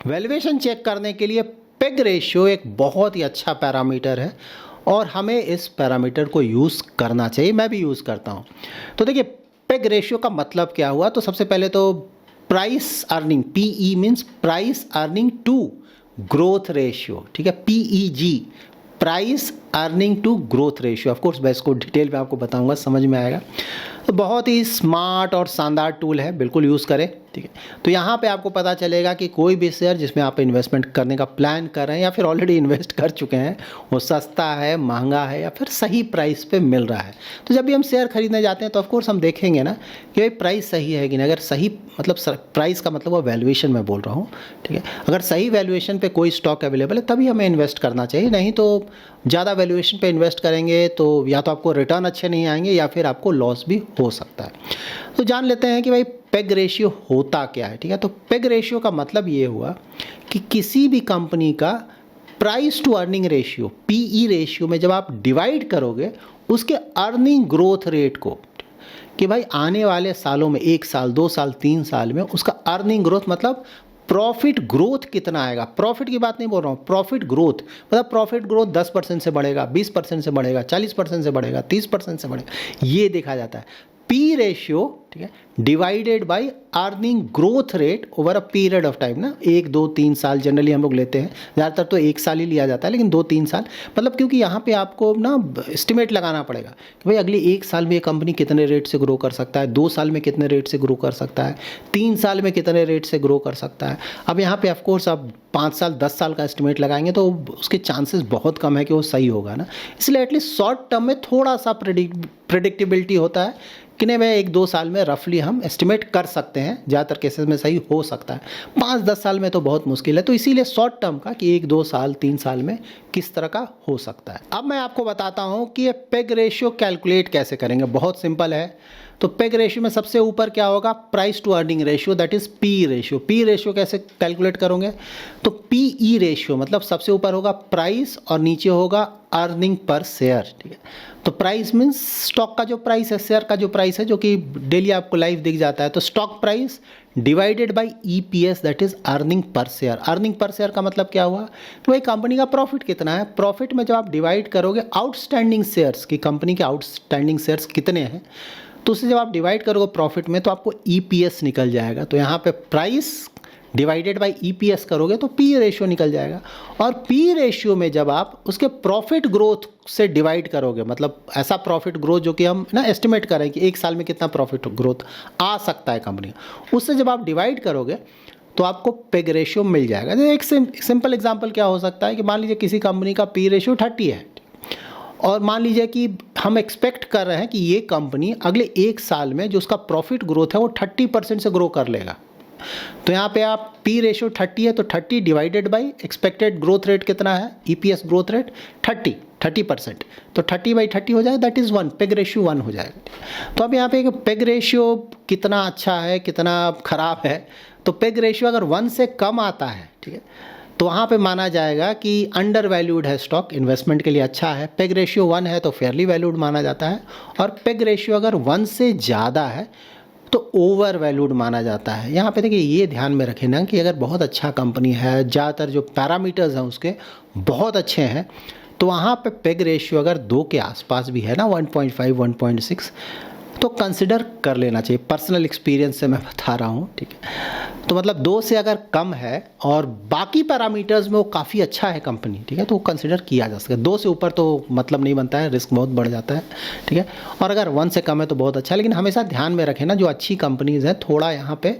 Valuation check करने के लिए पेग रेशियो एक बहुत ही अच्छा पैरामीटर है और हमें इस पैरामीटर को यूज़ करना चाहिए। मैं भी यूज़ करता हूँ। तो देखिए, पेग रेशियो का मतलब क्या हुआ? तो सबसे पहले तो price earning, PE means price earning to growth ratio, ठीक है, PEG, price earning to growth ratio. Of course मैं इसको डिटेल में आपको बताऊंगा, समझ में आएगा। तो बहुत ही स्मार्ट और शानदार टूल है, बिल्कुल यूज़ करें, ठीक है। तो यहाँ पे आपको पता चलेगा कि कोई भी शेयर जिसमें आप इन्वेस्टमेंट करने का प्लान कर रहे हैं या फिर ऑलरेडी इन्वेस्ट कर चुके हैं, वो सस्ता है, महंगा है या फिर सही प्राइस पे मिल रहा है। तो जब भी हम शेयर खरीदने जाते हैं तो ऑफकोर्स हम देखेंगे ना कि भाई प्राइस सही है कि नहीं। अगर सही, मतलब प्राइस का मतलब वो वैल्यूएशन मैं बोल रहा हूँ, ठीक है। अगर सही वैल्यूएशन पे कोई स्टॉक अवेलेबल है तभी हमें इन्वेस्ट करना चाहिए, नहीं तो ज़्यादा वैल्यूएशन पे इन्वेस्ट करेंगे तो या तो आपको रिटर्न अच्छे नहीं आएंगे या फिर आपको लॉस भी हो सकता है। तो जान लेते हैं कि भाई पेग रेशियो होता क्या है, ठीक है। तो पेग रेशियो का मतलब ये हुआ कि किसी भी कंपनी का price to earning ratio, PE ratio में जब आप डिवाइड करोगे उसके अर्निंग ग्रोथ रेट को, कि भाई आने वाले सालों में 1 साल, 2 साल, 3 साल में उसका अर्निंग ग्रोथ मतलब प्रॉफिट ग्रोथ कितना आएगा। प्रॉफिट की बात नहीं बोल रहा हूँ, प्रॉफिट ग्रोथ मतलब प्रॉफिट ग्रोथ 10% से बढ़ेगा, 20% से बढ़ेगा, 40% से बढ़ेगा, 30% से बढ़ेगा, ये देखा जाता है। पी रेशियो, ठीक है, divided by earning growth rate over a period of time ना, 1, 2, 3 साल जनरली हम लोग लेते हैं, ज़्यादातर तो 1 साल ही लिया जाता है, लेकिन 2-3 साल मतलब, क्योंकि यहाँ पे आपको ना एस्टिमेट लगाना पड़ेगा कि भाई अगले 1 साल में ये कंपनी कितने रेट से ग्रो कर सकता है, 2 साल में कितने रेट से ग्रो कर सकता है, 3 साल में कितने रेट से ग्रो कर सकता है। अब यहाँ पे ऑफकोर्स आप 5 साल 10 साल का एस्टिमेट लगाएंगे तो उसके चांसेस बहुत कम है कि वो सही होगा ना। इसलिए एटलीस्ट शॉर्ट टर्म में थोड़ा सा प्रेडिक्टेबिलिटी होता है कि नहीं भाई 1-2 साल में रफली हम एस्टिमेट कर सकते हैं, ज़्यादातर केसेस में सही हो सकता है। 5-10 साल में तो बहुत मुश्किल है। तो इसीलिए शॉर्ट टर्म का कि 1-2 साल 3 साल में किस तरह का हो सकता है। अब मैं आपको बताता हूँ कि ये पेग रेशियो कैलकुलेट कैसे करेंगे। बहुत सिंपल है। तो पेग रेशियो में सबसे ऊपर क्या होगा? Price to earning ratio, that is P ratio. P ratio कैसे कैलकुलेट करोगे? तो पीई रेशियो मतलब सबसे ऊपर होगा प्राइस और नीचे होगा अर्निंग पर शेयर, ठीक है। तो प्राइस मीन्स स्टॉक का जो प्राइस है, शेयर का जो प्राइस है, जो कि डेली आपको लाइव दिख जाता है। तो stock price divided by EPS, that is earning per share. Earning per share का मतलब क्या हुआ कि भाई कंपनी का प्रॉफिट कितना है। प्रॉफिट में जब आप डिवाइड करोगे आउटस्टैंडिंग शेयर्स की, कंपनी के आउटस्टैंडिंग शेयर्स कितने हैं, तो उससे जब आप डिवाइड करोगे प्रॉफिट में तो आपको ईपीएस निकल जाएगा। तो यहाँ पे प्राइस डिवाइडेड बाय ईपीएस करोगे तो पी रेशियो निकल जाएगा। और पी रेशियो में जब आप उसके प्रॉफिट ग्रोथ से डिवाइड करोगे, मतलब ऐसा प्रॉफिट ग्रोथ जो कि हम ना एस्टिमेट करें कि 1 साल में कितना प्रॉफिट ग्रोथ आ सकता है कंपनी, उससे जब आप डिवाइड करोगे तो आपको पेग रेशियो मिल जाएगा। तो एक सिंपल एग्जांपल क्या हो सकता है कि मान लीजिए किसी कंपनी का पी रेशियो 30 है और मान लीजिए कि हम एक्सपेक्ट कर रहे हैं कि ये कंपनी अगले 1 साल में जो उसका प्रॉफिट ग्रोथ है वो 30% से ग्रो कर लेगा। तो यहाँ पे आप पी रेशियो 30 है तो 30 divided by expected growth rate कितना है, ईपीएस ग्रोथ रेट 30%, तो 30/30 हो जाएगा, दैट इज़ 1, पेग रेशियो 1 हो जाएगा। तो अब यहाँ पे पेग रेशियो कितना अच्छा है कितना ख़राब है, तो पेग रेशियो अगर 1 से कम आता है, ठीक है, तो वहाँ पे माना जाएगा कि अंडर वैल्यूड है स्टॉक, इन्वेस्टमेंट के लिए अच्छा है। पेग रेशियो 1 है तो फेयरली वैल्यूड माना जाता है। और पेग रेशियो अगर 1 से ज़्यादा है तो ओवर वैल्यूड माना जाता है। यहाँ पे देखिए ये ध्यान में रखें ना कि अगर बहुत अच्छा कंपनी है, ज़्यादातर जो पैरामीटर्स हैं उसके बहुत अच्छे हैं, तो वहाँ पे पेग रेशियो अगर 2 के आसपास भी है ना, 1.5, 1.6, तो कंसिडर कर लेना चाहिए। पर्सनल एक्सपीरियंस से मैं बता रहा हूँ, ठीक है। तो मतलब 2 से अगर कम है और बाकी पैरामीटर्स में वो काफ़ी अच्छा है कंपनी, ठीक है, तो वो कंसिडर किया जा सकता है। 2 से ऊपर तो मतलब नहीं बनता है, रिस्क बहुत बढ़ जाता है, ठीक है। और अगर 1 से कम है तो बहुत अच्छा है। लेकिन हमेशा ध्यान में रखें ना, जो अच्छी कंपनीज़ हैं थोड़ा यहाँ पे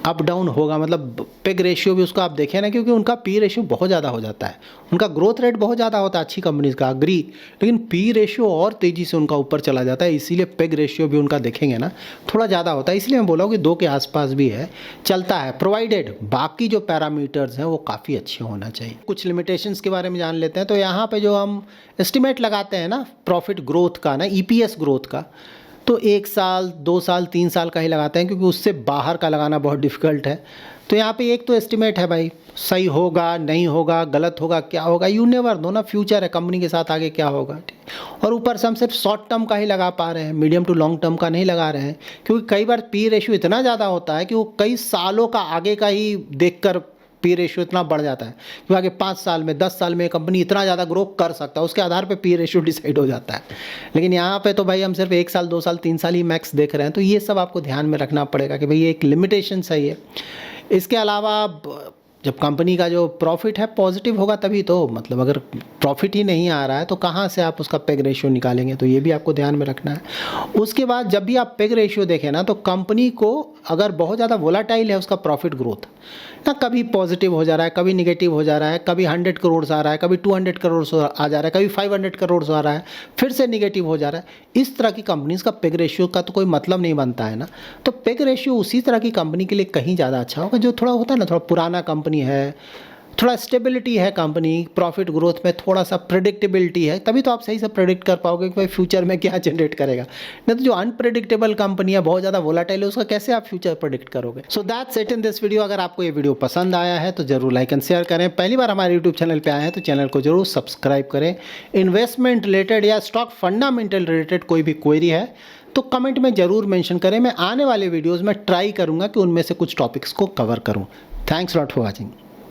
अप डाउन होगा, मतलब पेग रेशियो भी उसको आप देखें ना, क्योंकि उनका पी रेशियो बहुत ज़्यादा हो जाता है, उनका ग्रोथ रेट बहुत ज़्यादा होता है अच्छी कंपनीज का, अग्री, लेकिन पी रेशियो और तेज़ी से उनका ऊपर चला जाता है। इसीलिए पेग रेशियो भी उनका देखेंगे ना थोड़ा ज़्यादा होता है। इसलिए मैं बोला हूँ कि 2 के आसपास भी है, चलता है, प्रोवाइडेड बाकी जो पैरामीटर्स हैं वो काफ़ी अच्छे होना चाहिए। कुछ लिमिटेशंस के बारे में जान लेते हैं। तो यहाँ पर जो हम एस्टिमेट लगाते हैं ना प्रॉफिट ग्रोथ का ना, ईपीएस ग्रोथ का, तो 1 साल 2 साल 3 साल का ही लगाते हैं, क्योंकि उससे बाहर का लगाना बहुत डिफ़िकल्ट है। तो यहाँ पे एक तो एस्टिमेट है भाई, सही होगा नहीं होगा, गलत होगा क्या होगा, यू नेवर नो ना, फ्यूचर है, कंपनी के साथ आगे क्या होगा, ठीक। और ऊपर से हम सिर्फ शॉर्ट टर्म का ही लगा पा रहे हैं, मीडियम टू लॉन्ग टर्म का नहीं लगा रहे हैं, क्योंकि कई बार पी रेशियो इतना ज़्यादा होता है कि वो कई सालों का आगे का ही देख कर पी रेशियो इतना बढ़ जाता है कि आगे 5 साल में 10 साल में कंपनी इतना ज़्यादा ग्रो कर सकता है, उसके आधार पे पी रेशियो डिसाइड हो जाता है। लेकिन यहाँ पे तो भाई हम सिर्फ 1 साल 2 साल 3 साल ही मैक्स देख रहे हैं, तो ये सब आपको ध्यान में रखना पड़ेगा कि भाई ये एक लिमिटेशन सही है। इसके अलावा जब कंपनी का जो प्रॉफिट है पॉजिटिव होगा तभी तो, मतलब अगर प्रॉफिट ही नहीं आ रहा है तो कहाँ से आप उसका पेग रेशियो निकालेंगे, तो ये भी आपको ध्यान में रखना है। उसके बाद जब भी आप पेग रेशियो देखें ना, तो कंपनी को अगर बहुत ज़्यादा वोलाटाइल है उसका प्रॉफिट ग्रोथ ना, कभी पॉजिटिव हो जा रहा है, कभी निगेटिव हो जा रहा है, कभी 100 करोड़ आ रहा है, कभी 200 करोड़ आ जा रहा है, कभी 500 करोड़ आ रहा है, फिर से निगेटिव हो जा रहा है, इस तरह की कंपनीज का पेग रेशियो का तो कोई मतलब नहीं बनता है ना। तो पेग रेशियो उसी तरह की कंपनी के लिए कहीं ज़्यादा अच्छा होगा जो थोड़ा होता है ना, थोड़ा पुराना कंपनी है, थोड़ा स्टेबिलिटी है कंपनी, प्रॉफिट ग्रोथ में थोड़ा सा प्रेडिक्टेबिलिटी है, तभी तो आप सही से प्रेडिक्ट कर पाओगे कि भाई फ्यूचर में क्या जनरेट करेगा। नहीं तो जो अनप्रेडिक्टेबल कंपनी है, बहुत ज़्यादा वोलाटाइल है, उसका कैसे आप फ्यूचर प्रेडिक्ट करोगे। So that's it in this video. अगर आपको ये वीडियो पसंद आया है तो जरूर लाइक एंड शेयर करें। पहली बार हमारे यूट्यूब चैनल पर आए हैं तो चैनल को जरूर सब्सक्राइब करें। इन्वेस्टमेंट रिलेटेड या स्टॉक फंडामेंटल रिलेटेड कोई भी क्वेरी है तो कमेंट में ज़रूर मेंशन करें। मैं आने वाले वीडियोज़ में ट्राई करूँगा कि उनमें से कुछ टॉपिक्स को कवर करूँ। Thanks lot for watching.